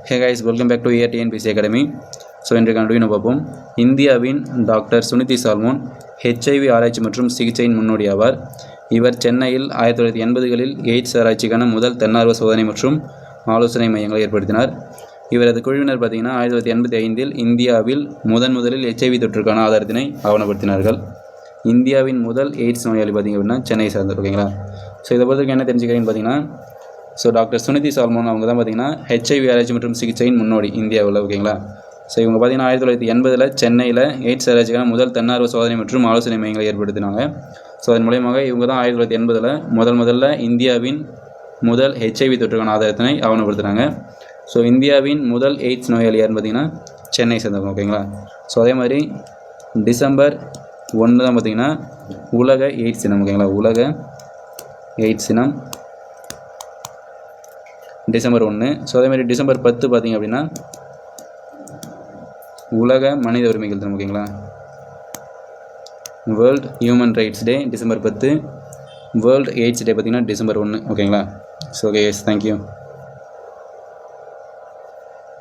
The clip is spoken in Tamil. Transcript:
Hey guys, welcome back to TNPSC academy. So இன்றைக்கு கண்டினியூ பார்ப்போம். இந்தியாவின் டாக்டர் சுனிதி சால்மோன் HIV ஆராய்ச்சி மற்றும் சிகிச்சையின் முன்னோடி ஆவார். இவர் சென்னையில் 1980களில் எய்ட்ஸ் ஆராய்ச்சிக்கான முதல் தன்னார்வ சோதனை மற்றும் ஆலோசனை மையங்களை ஏற்படுத்தினார். இவரது குழுவினர் பார்த்திங்கன்னா 1985இல் இந்தியாவில் முதலில் HIV தொற்றுக்கான ஆதாரத்தினை ஆவணப்படுத்தினார்கள். இந்தியாவின் முதல் எய்ட்ஸ் நோயாளி பார்த்திங்க அப்படின்னா சென்னை சார்ந்தவர். ஓகேங்களா? ஸோ இதை பொறுத்தவரைக்கும் என்ன தெரிஞ்சுக்கிறீங்கன்னு பார்த்தீங்கன்னா, ஸோ டாக்டர் சுனிதி சால்மோன் அவங்க தான் பார்த்திங்கன்னா HIV ஆராய்ச்சி மற்றும் சிகிச்சையின் முன்னோடி இந்தியாவில். ஓகேங்களா? ஸோ இவங்க பார்த்திங்கன்னா 1980இல் சென்னையில் எய்ட்ஸ் ஆராய்ச்சிக்கான முதல் தன்னார்வ சோதனை மற்றும் ஆலோசனை மையங்களை ஏற்படுத்தினாங்க. ஸோ அதன் மூலயமாக இவங்க தான் 1980இல் முதல்ல இந்தியாவின் முதல் HIV தொற்றுக்கான ஆதாரத்தினை ஆவணப்படுத்துகிறாங்க. ஸோ இந்தியாவின் முதல் எய்ட்ஸ் நோயாளி யாருன்னு பார்த்திங்கன்னா சென்னை சேர்ந்தவங்க. ஓகேங்களா? ஸோ அதே மாதிரி டிசம்பர் 1 தான் பார்த்திங்கன்னா உலக எய்ட்ஸ் தினம். ஓகேங்களா? உலக எய்ட்ஸ் தினம் டிசம்பர் 1. ஸோ அதேமாதிரி டிசம்பர் 10 பார்த்திங்க அப்படின்னா உலக மனித உரிமைகள் தினம். ஓகேங்களா? World human rights day December 10. World AIDS day பார்த்திங்கன்னா டிசம்பர் 1. ஓகேங்களா? So okay, thank you.